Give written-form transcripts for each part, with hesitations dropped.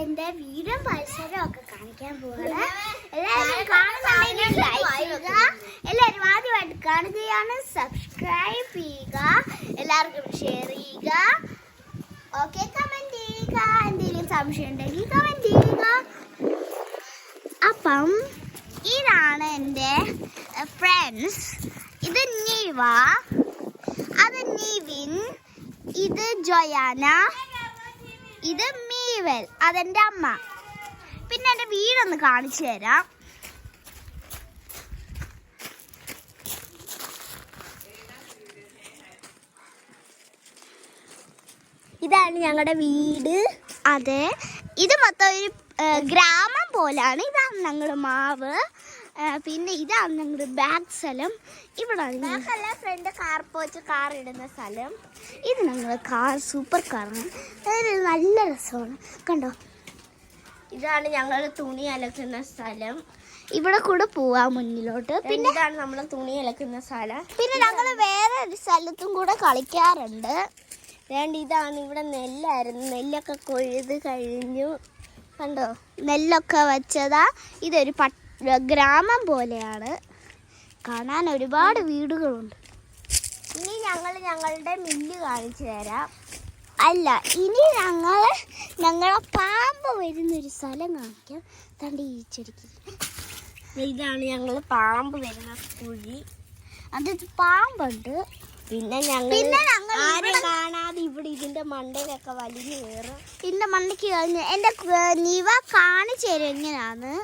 എന്റെ വീടും പരിസരവും ഒക്കെ കാണിക്കാൻ പോവാണ്. എല്ലാവരും കാണുന്നുണ്ടെങ്കിൽ ലൈക്ക് ചെയ്യുക. എല്ലാവരും ആദ്യമായിട്ട് കാണുകയാണ് സബ്സ്ക്രൈബ് ചെയ്യുക. എല്ലാവർക്കും ഷെയർ ചെയ്യുക. ഓക്കെ, കമന്റ് ചെയ്യുക. എന്തെങ്കിലും സംശയം ഉണ്ടെങ്കിൽ കമന്റ് ചെയ്യുക. അപ്പം ഇതാണ് എൻ്റെ ഫ്രണ്ട്സ്. ഇത് നീവ, അത് നീവിൻ, ഇത് ജോയാന, ഇത് മീവൽ, അതെൻ്റെ അമ്മ. പിന്നെ എൻ്റെ വീടൊന്ന് കാണിച്ചു തരാം. ഇതാണ് ഞങ്ങളുടെ വീട്. അതെ, ഇത് മൊത്തം ഒരു ഗ്രാമം പോലാണ്. ഇതാണ് ഞങ്ങളുടെ മാവ്. പിന്നെ ഇതാണ് ഞങ്ങളുടെ ബാക്ക് സ്ഥലം. ഇവിടാണ് ഫ്രണ്ട് കാർ പോച്ച് കാർ ഇടുന്ന സ്ഥലം. ഇത് ഞങ്ങളുടെ കാർ സൂപ്പർ കാറാണ്. അതായത് നല്ല രസമാണ്. കണ്ടോ, ഇതാണ് ഞങ്ങൾ തുണി അലക്കുന്ന സ്ഥലം. ഇവിടെ കൂടെ പോവാം മുന്നിലോട്ട്. പിന്നെ ഇതാണ് നമ്മൾ തുണി അലക്കുന്ന സ്ഥലം. പിന്നെ ഞങ്ങൾ വേറെ ഒരു സ്ഥലത്തും കൂടെ കളിക്കാറുണ്ട്. വേണ്ട, ഇതാണ് ഇവിടെ നെല്ലായിരുന്നു. നെല്ലൊക്കെ കൊയ്ത് കഴിഞ്ഞു. കണ്ടോ, നെല്ലൊക്കെ വെച്ചതാ. ഇതൊരു ഗ്രാമം പോലെയാണ്. കാണാൻ ഒരുപാട് വീടുകളുണ്ട്. ഇനി ഞങ്ങളുടെ മില്ല് കാണിച്ചു തരാം. അല്ല, ഇനി ഞങ്ങളെ പാമ്പ് വരുന്നൊരു സ്ഥലം കാണിക്കാം. തൻ്റെ ഈ ചെടിക്ക് ഇതാണ് ഞങ്ങൾ പാമ്പ് വരുന്ന കുഴി. അത് പാമ്പുണ്ട്. പിന്നെ ഞങ്ങൾ ആരും കാണാതെ ഇവിടെ ഇതിന്റെ മണ്ടയിലൊക്കെ വലിഞ്ഞു കയറും. ഇതിന്റെ മണ്ടയ്ക്ക് കഴിഞ്ഞ് എൻ്റെ നീവ കാണിച്ചു തരും എങ്ങനെയാന്ന്.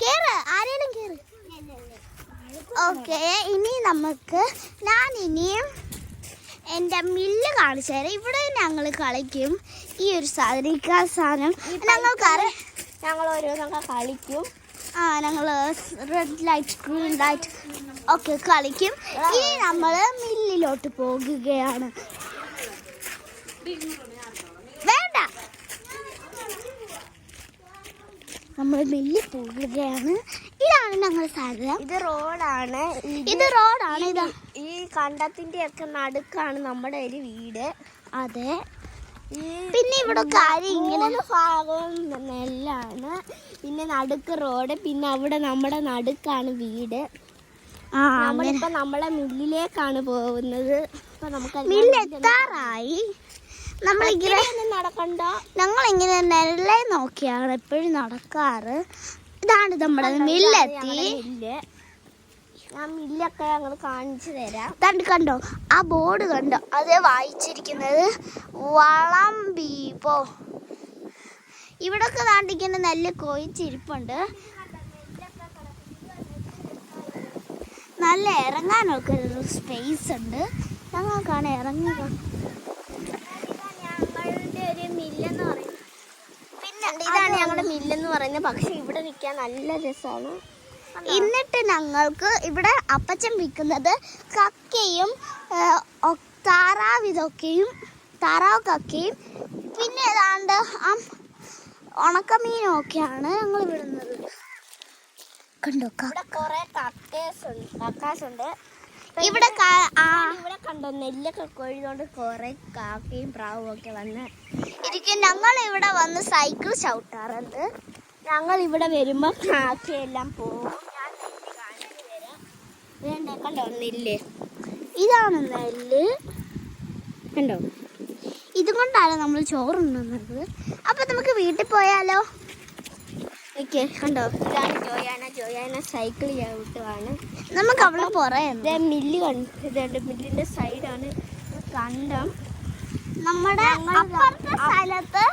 കേറ്, ആരേലും കേറ്. ഓക്കെ, ഇനി ഞാൻ ഇനിയും എൻ്റെ മില്ല് കാണിച്ചു തരാം. ഇവിടെ ഞങ്ങൾ കളിക്കും. ഈ ഒരു സാധനം ഞങ്ങൾക്കറിയാം. ഞങ്ങൾ ഓരോന്നൊക്കെ കളിക്കും. ഞങ്ങൾ റെഡ് ലൈറ്റ്, ഗ്രീൻ ലൈറ്റ് ഒക്കെ കളിക്കും. ഇനി നമ്മൾ മില്ലിലോട്ട് പോകുകയാണ്. വേണ്ട, നമ്മൾ മില്ലിൽ പോകുകയാണ്. ഇതാണ് ഞങ്ങളുടെ സ്ഥലം. ഇത് റോഡാണ്. ഇതാ ഈ കണ്ടത്തിന്റെ ഒക്കെ നടുക്കാണ് നമ്മുടെ ഒരു വീട്. അതെ, പിന്നെ ഇവിടെ കാര്യം ഇങ്ങനെ ഭാഗം നെല്ലാണ്. പിന്നെ നടുക്ക് റോഡ്. പിന്നെ അവിടെ നമ്മുടെ നടുക്കാണ് വീട്. നമ്മളിപ്പോ നമ്മളെ മില്ലിലേക്കാണ് പോകുന്നത്. ഇപ്പൊ നമുക്ക് മില്ലെത്താറായി. നമ്മളിങ്ങനെ നടക്കണ്ട. ഞങ്ങളിങ്ങനെ നെല്ലെ നോക്കിയാണ് എപ്പോഴും നടക്കാറ്. ഇതാണ് നമ്മുടെ മില്ലെത്തി. ഞാൻ മില്ലൊക്കെ ഞങ്ങൾ കാണിച്ചു തരാം. കണ്ടോ, ആ ബോർഡ് കണ്ടോ, അത് വായിച്ചിരിക്കുന്നത് വളംബീപോ. ഇവിടൊക്കെ താണ്ടിക്കുന്ന നെല്ല് കൊയ്ച്ചിരിപ്പുണ്ട്. നല്ല ഇറങ്ങാനൊക്കെ ഒരു സ്പേസ് ഉണ്ട്. ഞങ്ങൾക്കാണ് ഞങ്ങളുടെ ഒരു മില്ലെന്ന് പറയുന്നത്. പിന്നെ ഇതാണ് ഞങ്ങളുടെ മില്ലെന്ന് പറയുന്നത്. പക്ഷെ ഇവിടെ നിൽക്കാൻ നല്ല രസമാണ്. എന്നിട്ട് ഞങ്ങൾക്ക് ഇവിടെ അപ്പച്ചൻ വിൽക്കുന്നത് കക്കയും താറാവ് കക്കയും പിന്നെ ഏതാണ്ട് ഉണക്കമീനും ഒക്കെയാണ് ഞങ്ങൾ വിടുന്നത്. കണ്ടോ, ഇവിടെ കുറെ കക്കാസുണ്ട്. ഇവിടെ കണ്ടോ, നെല്ലൊക്കെ കൊയ്തുകൊണ്ട് കുറെ കാക്കയും പ്രാവും ഒക്കെ വന്ന് ഇരിക്കും. ഞങ്ങൾ ഇവിടെ വന്ന് സൈക്കിൾ ചവിട്ടാറുണ്ട്. ഞങ്ങൾ ഇവിടെ വരുമ്പോൾ കാക്കയെല്ലാം പോകും. ഞാൻ നെല്ല് കാണിച്ചു തരാം. വേണ്ട, കണ്ടോ നെല്ല്. ഇതാണ് നെല്ല്. കണ്ടോ, ഇതുകൊണ്ടാണ് നമ്മൾ ചോറുണ്ണുന്നത്. അപ്പം നമുക്ക് വീട്ടിൽ പോയാലോ? ഓക്കെ, കണ്ടോ, ഇതാണ് ജോയാന സൈക്കിൾ ചവിട്ടുവാണ്. നമുക്ക് അവിടെ പുറമേ മില്ല് ഇതുണ്ട്. മില്ലിൻ്റെ സൈഡാണ് കണ്ടം. നമ്മുടെ അപ്പുറത്തെ സ്ഥലത്ത്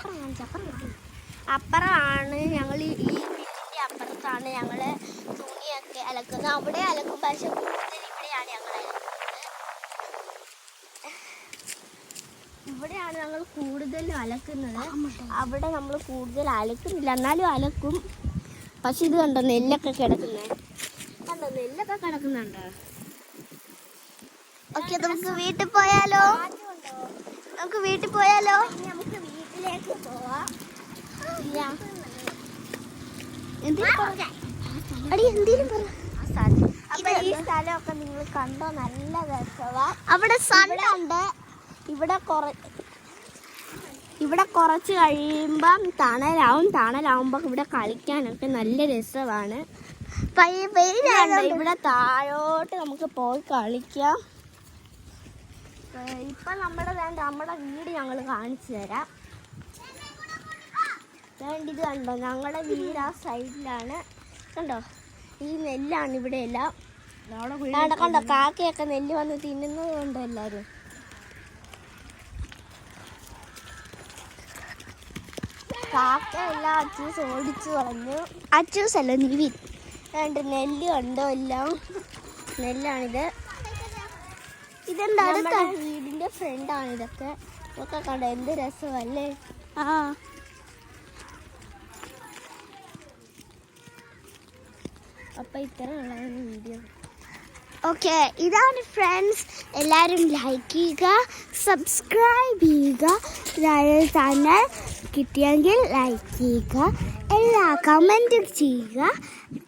അപ്പുറമാണ് ഞങ്ങൾ. ഈ മില്ലിൻ്റെ അപ്പുറത്താണ് ഞങ്ങൾ തുണിയൊക്കെ അലക്കുന്നത്. അവിടെ അലക്കും, പക്ഷെ കൂടുതൽ ഇവിടെയാണ് ഞങ്ങൾ അലക്കുന്നത്. ഇവിടെയാണ് ഞങ്ങൾ കൂടുതലും അലക്കുന്നത്. അവിടെ നമ്മൾ കൂടുതൽ അലക്കുന്നില്ല, എന്നാലും അലക്കും. പക്ഷെ ഇത് കണ്ടോ, നെല്ലൊക്കെ കിടക്കുന്നുണ്ടോ? ഓക്കെ, നമുക്ക് വീട്ടിൽ പോയാലോ? നമുക്ക് വീട്ടിലേക്ക് പോവാം. ഈ സ്ഥലമൊക്കെ നിങ്ങൾ കണ്ടോ? നല്ല രസമാണ്. അവിടെ സണ്ണുണ്ട്. ഇവിടെ ഇവിടെ കുറച്ച് കഴിയുമ്പം തണലാവുമ്പോൾ ഇവിടെ കളിക്കാനൊക്കെ നല്ല രസമാണ്. ഇവിടെ താഴോട്ട് നമുക്ക് പോയി കളിക്കാം. ഇപ്പം നമ്മുടെ വീട് ഞങ്ങൾ കാണിച്ചു തരാം. ഇത് കണ്ടോ, ഞങ്ങളുടെ വീട് ആ സൈഡിലാണ്. കണ്ടോ, ഈ നെല്ലാണ് ഇവിടെ എല്ലാം. കണ്ടോ കാക്കയൊക്കെ നെല്ല് വന്ന് തിന്നുന്നത് കൊണ്ട് എല്ലാവരും. കാക്ക എല്ലാം അച്ചൂസ് ഓടിച്ചു കളഞ്ഞു. അച്ചൂസ് അല്ല നിവിൻ. രണ്ട് നെല്ല് കണ്ടോ, എല്ലാം നെല്ലാണിത്. ഇതെന്താ വീടിന്റെ ഫ്രണ്ടാണ് ഇതൊക്കെ. ഇതൊക്കെ കണ്ടോ എന്ത് രസമല്ലേ. അപ്പൊ ഇത്രയുള്ള വീഡിയോ. ഓക്കെ, ഇതാണ് ഫ്രണ്ട്സ്. എല്ലാവരും ലൈക്ക് ചെയ്യുക, സബ്സ്ക്രൈബ് ചെയ്യുക, ചാനൽ കിട്ടിയെങ്കിൽ ലൈക്ക് ചെയ്യുക, എല്ലാ കമൻറ്റും ചെയ്യുക.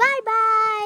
Bye bye.